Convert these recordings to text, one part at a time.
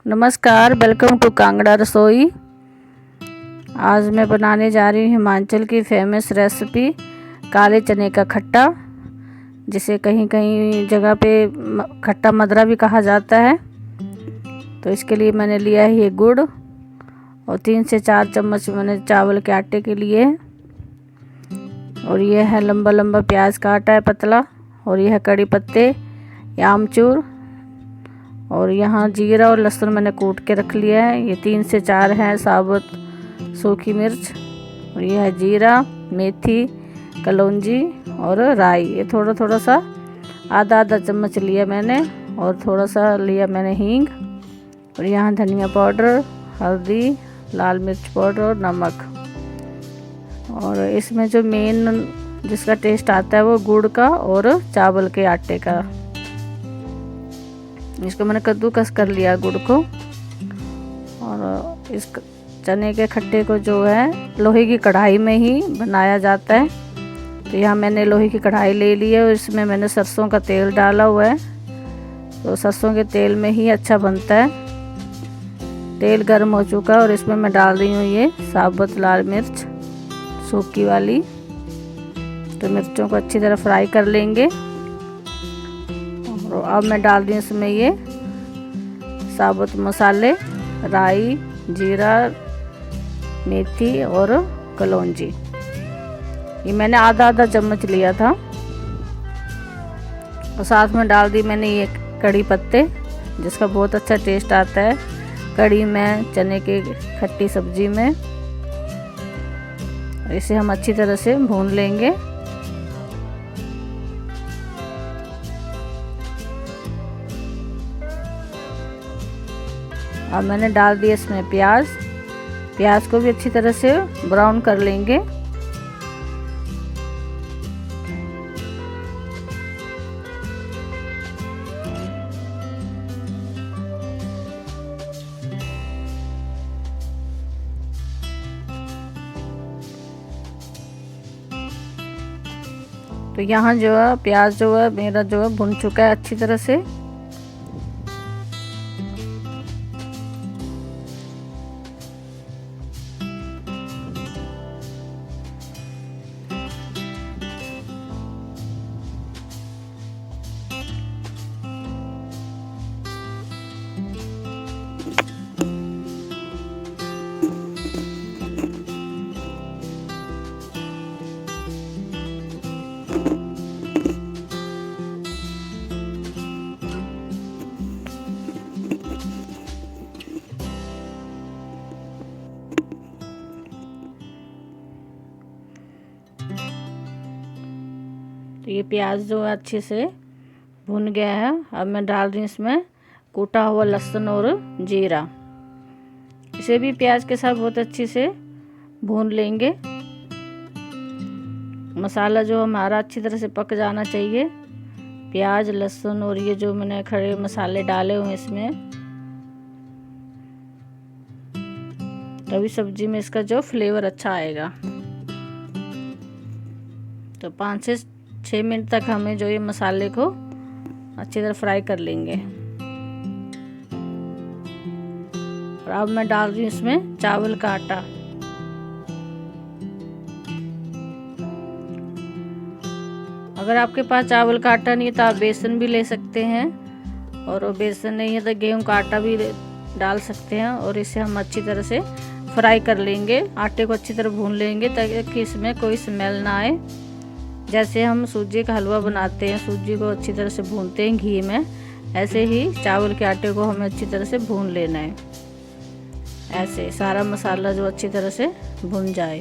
नमस्कार, welcome to Kangra रसोई। आज मैं बनाने जा रही हूँ हिमाचल की फेमस रेसिपी काले चने का खट्टा, जिसे कहीं कहीं जगह पे खट्टा मदरा भी कहा जाता है। तो इसके लिए मैंने लिया है ये गुड़ और 3 से 4 चम्मच मैंने चावल के आटे के लिए, और ये है लंबा लंबा प्याज काटा है पतला, और यह है कड़ी पत्ते, आमचूर, और यहाँ जीरा और लहसुन मैंने कूट के रख लिया है। ये 3 से 4 है साबुत सूखी मिर्च, और यह है जीरा, मेथी, कलौंजी और राई। ये थोड़ा थोड़ा सा आधा चम्मच लिया मैंने, और थोड़ा सा लिया मैंने हींग, और यहाँ धनिया पाउडर, हल्दी, लाल मिर्च पाउडर और नमक। और इसमें जो मेन जिसका टेस्ट आता है वो गुड़ का और चावल के आटे का। इसको मैंने कद्दूकस कर लिया गुड़ को, और इस चने के खट्टे को जो है लोहे की कढ़ाई में ही बनाया जाता है। तो यहाँ मैंने लोहे की कढ़ाई ले ली है और इसमें मैंने सरसों का तेल डाला हुआ है। तो सरसों के तेल में ही अच्छा बनता है। तेल गर्म हो चुका है और इसमें मैं डाल रही हूँ ये साबुत लाल मिर्च सूखी वाली। तो मिर्चों को अच्छी तरह फ्राई कर लेंगे। और अब मैं डाल रही हूँ इसमें ये साबुत मसाले, राई, जीरा, मेथी और कलौंजी। ये मैंने आधा चम्मच लिया था। और साथ में डाल दी मैंने ये कड़ी पत्ते, जिसका बहुत अच्छा टेस्ट आता है कड़ी में, चने की खट्टी सब्जी में। इसे हम अच्छी तरह से भून लेंगे। अब मैंने डाल दिया इसमें प्याज को भी अच्छी तरह से ब्राउन कर लेंगे। तो यहाँ जो है प्याज जो है मेरा जो है भुन चुका है अच्छी तरह से। तो ये प्याज जो है अच्छे से भुन गया है। अब मैं डाल रही हूँ इसमें कूटा हुआ लहसुन और जीरा। इसे भी प्याज के साथ बहुत अच्छे से भून लेंगे। मसाला जो हमारा अच्छी तरह से पक जाना चाहिए। प्याज, लहसुन और ये जो मैंने खड़े मसाले डाले हुए इसमें, तभी सब्जी में इसका जो फ्लेवर अच्छा आएगा। तो 5 से 6 मिनट तक हमें जो ये मसाले को अच्छी तरह फ्राई कर लेंगे। और अब मैं डाल रही हूँ इसमें चावल का आटा। अगर आपके पास चावल का आटा नहीं है तो आप बेसन भी ले सकते हैं, और बेसन नहीं है तो गेहूं का आटा भी डाल सकते हैं। और इसे हम अच्छी तरह से फ्राई कर लेंगे। आटे को अच्छी तरह भून लेंगे ताकि इसमें कोई स्मेल ना आए। जैसे हम सूजी का हलवा बनाते हैं, सूजी को अच्छी तरह से भूनते हैं घी में, ऐसे ही चावल के आटे को हमें अच्छी तरह से भून लेना है। ऐसे सारा मसाला जो अच्छी तरह से भुन जाए।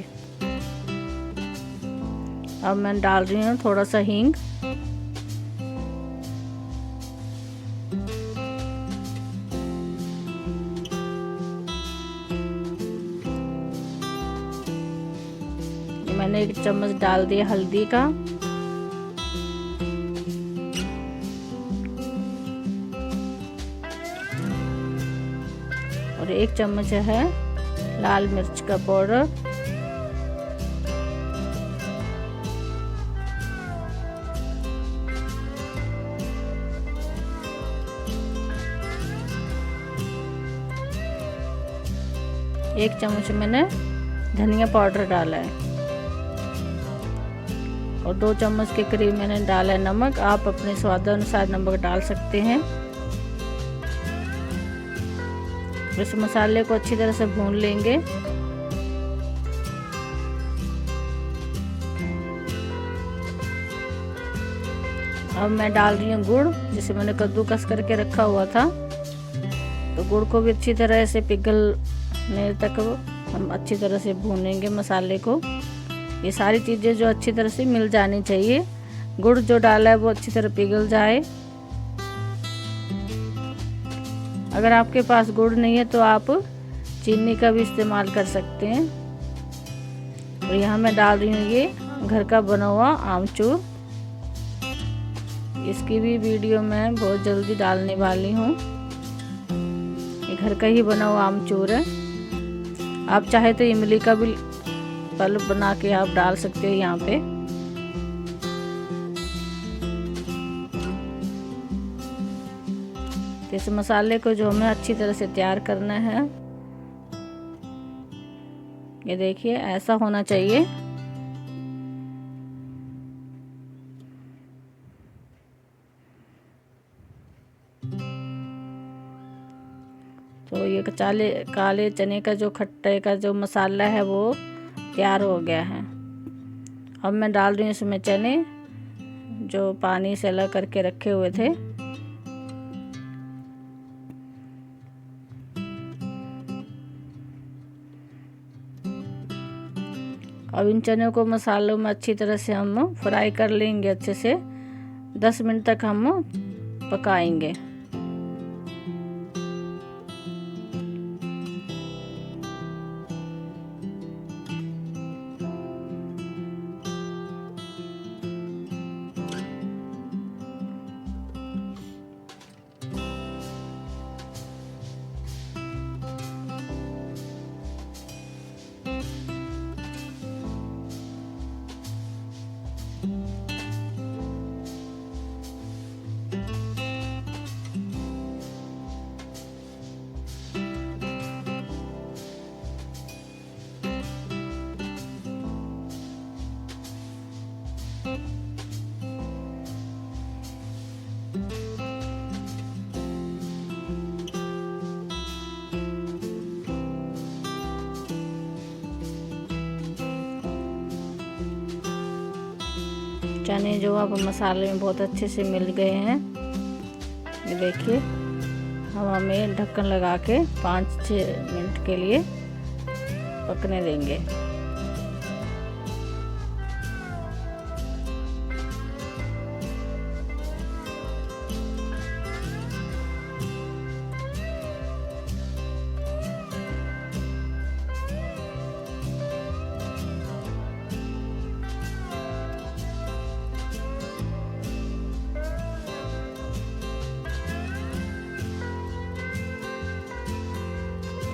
अब मैं डाल रही हूँ थोड़ा सा हींग, मैंने 1 चम्मच डाल दिया हल्दी का, और 1 चम्मच है लाल मिर्च का पाउडर, 1 चम्मच मैंने धनिया पाउडर डाला है और 2 चम्मच के करीब मैंने डाला है नमक। आप अपने स्वादानुसार नमक डाल सकते हैं। इस मसाले को अच्छी तरह से भून लेंगे। अब मैं डाल रही हूँ गुड़, जिसे मैंने कद्दूकस करके रखा हुआ था। तो गुड़ को भी अच्छी तरह से पिघलने तक हम अच्छी तरह से भूनेंगे मसाले को। ये सारी चीज़ें जो अच्छी तरह से मिल जानी चाहिए। गुड़ जो डाला है वो अच्छी तरह पिघल जाए। अगर आपके पास गुड़ नहीं है तो आप चीनी का भी इस्तेमाल कर सकते हैं। और यहाँ मैं डाल रही हूँ ये घर का बना हुआ आमचूर। इसकी भी वीडियो मैं बहुत जल्दी डालने वाली हूँ। ये घर का ही बना हुआ आमचूर है। आप चाहे तो इमली का भी पल्प बना के आप डाल सकते हो यहाँ पे। इस मसाले को जो हमें अच्छी तरह से तैयार करना है, ये देखिए ऐसा होना चाहिए। तो ये काले चने का जो खट्टे का जो मसाला है वो तैयार हो गया है। अब मैं डाल रही हूँ इसमें चने जो पानी से अलग करके रखे हुए थे। अब इन चने को मसालों में अच्छी तरह से हम फ्राई कर लेंगे। अच्छे से 10 मिनट तक हम पकाएंगे। चने जो अब मसाले में बहुत अच्छे से मिल गए हैं। ये देखिए, हम हमें ढक्कन लगा के 5-6 मिनट के लिए पकने देंगे।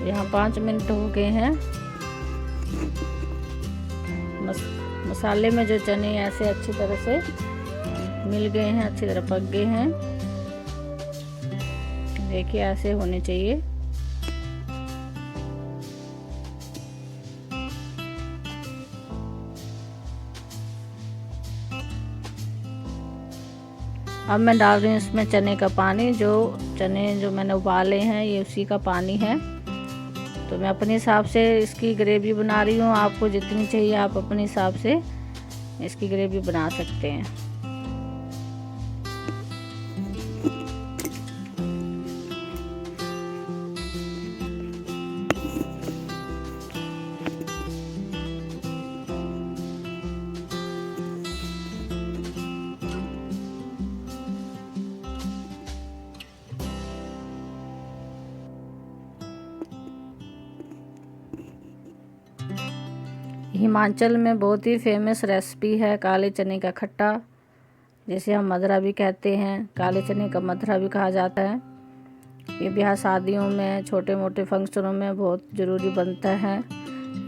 यहाँ 5 मिनट हो गए हैं। मसाले में जो चने ऐसे अच्छी तरह से मिल गए हैं, अच्छी तरह पक गए हैं। देखिए ऐसे होने चाहिए। अब मैं डाल रही हूँ इसमें चने का पानी। चने जो मैंने उबाले हैं ये उसी का पानी है। तो मैं अपने हिसाब से इसकी ग्रेवी बना रही हूँ। आपको जितनी चाहिए आप अपने हिसाब से इसकी ग्रेवी बना सकते हैं। हिमाचल में बहुत ही फेमस रेसिपी है काले चने का खट्टा, जिसे हम मदरा भी कहते हैं। काले चने का मदरा भी कहा जाता है। ये ब्याह शादियों में, छोटे मोटे फंक्शनों में बहुत ज़रूरी बनता है।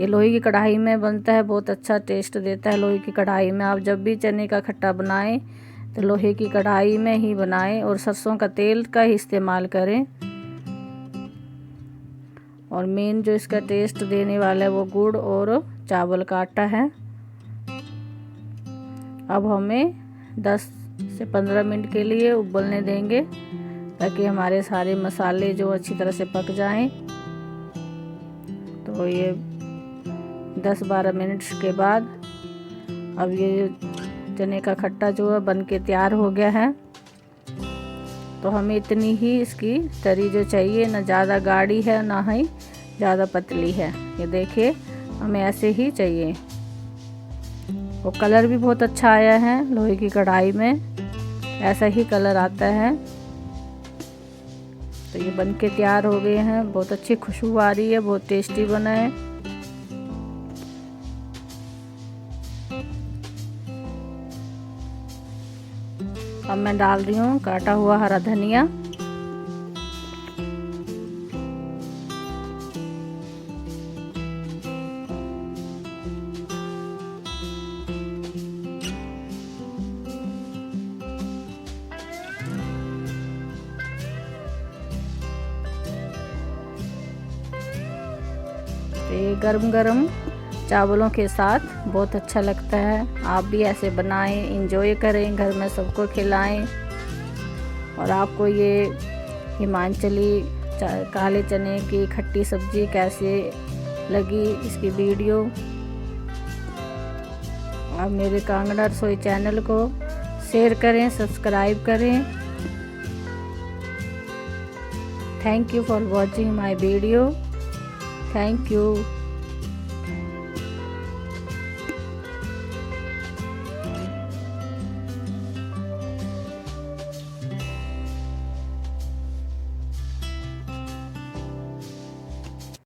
ये लोहे की कढ़ाई में बनता है, बहुत अच्छा टेस्ट देता है लोहे की कढ़ाई में। आप जब भी चने का खट्टा बनाएं तो लोहे की कढ़ाई में ही बनाएं और सरसों का तेल का ही इस्तेमाल करें। और मेन जो इसका टेस्ट देने वाला है वो गुड़ और चावल का आटा है। अब हमें 10 से 15 मिनट के लिए उबलने देंगे ताकि हमारे सारे मसाले जो अच्छी तरह से पक जाएं। तो ये 10-12 मिनट के बाद अब ये चने का खट्टा जो है बन के तैयार हो गया है। तो हमें इतनी ही इसकी तरी जो चाहिए, ना ज़्यादा गाढ़ी है ना ही ज़्यादा पतली है। ये देखिए हमें ऐसे ही चाहिए। वो कलर भी बहुत अच्छा आया है, लोहे की कढ़ाई में ऐसा ही कलर आता है। तो ये बन के तैयार हो गए हैं, बहुत अच्छी खुशबू आ रही है, बहुत टेस्टी बना है। अब मैं डाल रही हूँ काटा हुआ हरा धनिया। ये गरम गरम चावलों के साथ बहुत अच्छा लगता है। आप भी ऐसे बनाएं, इंजॉय करें, घर में सबको खिलाएं। और आपको ये हिमाचली काले चने की खट्टी सब्जी कैसे लगी इसकी वीडियो, आप मेरे कांगड़ा रसोई चैनल को शेयर करें, सब्सक्राइब करें। Thank you for watching my video. Thank you.